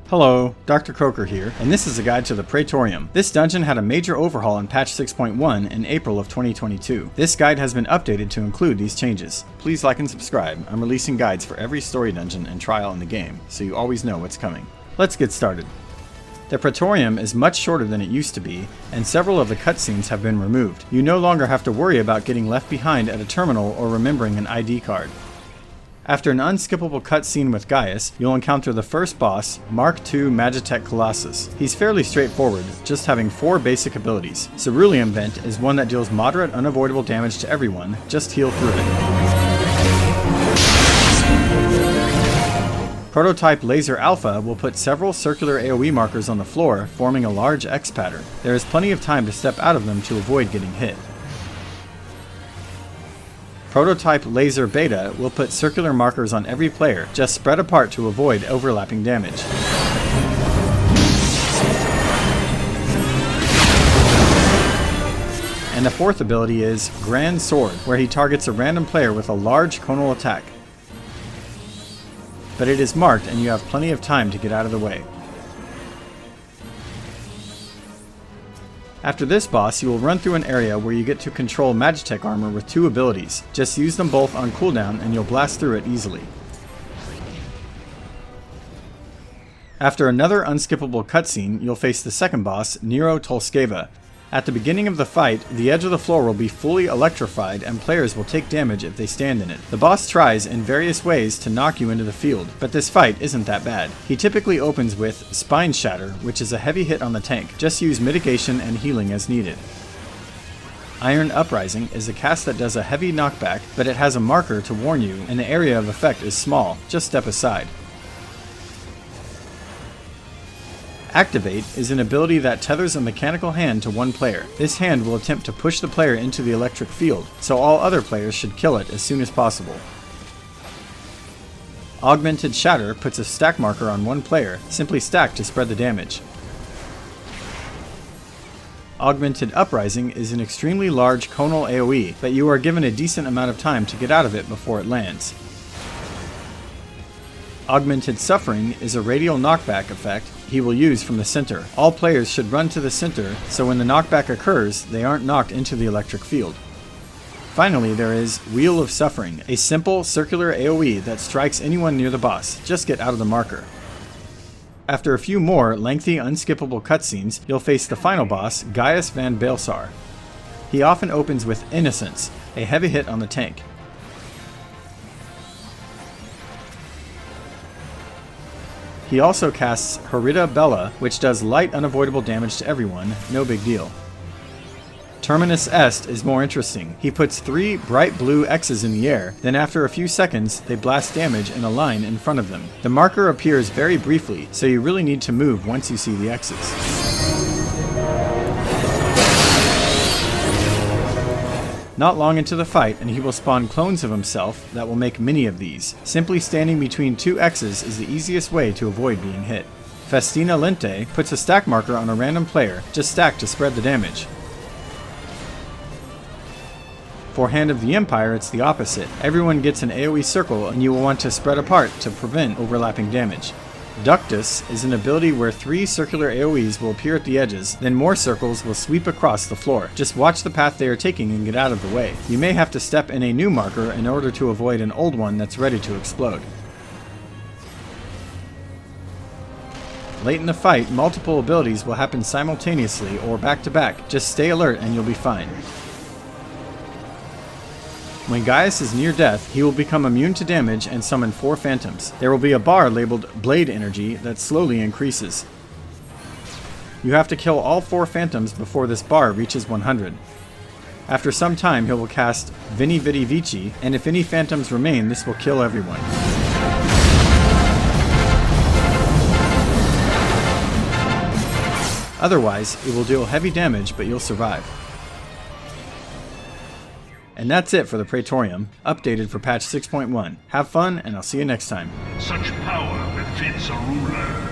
Hello, Dr. Croker here, and this is a guide to the Praetorium. This dungeon had a major overhaul in patch 6.1 in April of 2022. This guide has been updated to include these changes. Please like and subscribe. I'm releasing guides for every story dungeon and trial in the game, so you always know what's coming. Let's get started. The Praetorium is much shorter than it used to be, and several of the cutscenes have been removed. You no longer have to worry about getting left behind at a terminal or remembering an ID card. After an unskippable cutscene with Gaius, you'll encounter the first boss, Mark II Magitek Colossus. He's fairly straightforward, just having 4 basic abilities. Cerulean Vent is one that deals moderate unavoidable damage to everyone, just heal through it. Prototype Laser Alpha will put several circular AoE markers on the floor, forming a large X pattern. There is plenty of time to step out of them to avoid getting hit. Prototype Laser Beta will put circular markers on every player, just spread apart to avoid overlapping damage. And the fourth ability is Grand Sword, where he targets a random player with a large conal attack. But it is marked and you have plenty of time to get out of the way. After this boss, you will run through an area where you get to control Magitek armor with 2 abilities. Just use them both on cooldown and you'll blast through it easily. After another unskippable cutscene, you'll face the second boss, Nero Scaeva. At the beginning of the fight, the edge of the floor will be fully electrified and players will take damage if they stand in it. The boss tries in various ways to knock you into the field, but this fight isn't that bad. He typically opens with Spine Shatter, which is a heavy hit on the tank. Just use mitigation and healing as needed. Iron Uprising is a cast that does a heavy knockback, but it has a marker to warn you and the area of effect is small. Just step aside. Activate is an ability that tethers a mechanical hand to one player. This hand will attempt to push the player into the electric field, so all other players should kill it as soon as possible. Augmented Shatter puts a stack marker on one player. Simply stack to spread the damage. Augmented Uprising is an extremely large conal AoE, but you are given a decent amount of time to get out of it before it lands. Augmented Suffering is a radial knockback effect he will use from the center. All players should run to the center, so when the knockback occurs, they aren't knocked into the electric field. Finally, there is Wheel of Suffering, a simple circular AoE that strikes anyone near the boss. Just get out of the marker. After a few more lengthy, unskippable cutscenes, you'll face the final boss, Gaius van Baelsar. He often opens with Innocence, a heavy hit on the tank. He also casts Horrida Bella, which does light unavoidable damage to everyone, no big deal. Terminus Est is more interesting. He puts 3 bright blue X's in the air, then after a few seconds, they blast damage in a line in front of them. The marker appears very briefly, so you really need to move once you see the X's. Not long into the fight, and he will spawn clones of himself that will make many of these. Simply standing between 2 X's is the easiest way to avoid being hit. Festina Lente puts a stack marker on a random player. Just stack to spread the damage. For Hand of the Empire, it's the opposite. Everyone gets an AoE circle and you will want to spread apart to prevent overlapping damage. Ductus is an ability where 3 circular AoEs will appear at the edges, then more circles will sweep across the floor. Just watch the path they are taking and get out of the way. You may have to step in a new marker in order to avoid an old one that's ready to explode. Late in the fight, multiple abilities will happen simultaneously or back to back. Just stay alert and you'll be fine. When Gaius is near death, he will become immune to damage and summon 4 phantoms. There will be a bar labeled Blade Energy that slowly increases. You have to kill all 4 phantoms before this bar reaches 100. After some time, he will cast Vini Vidi Vici, and if any phantoms remain, this will kill everyone. Otherwise, it will deal heavy damage, but you'll survive. And that's it for the Praetorium, updated for patch 6.1. Have fun, and I'll see you next time. Such power befits a ruler.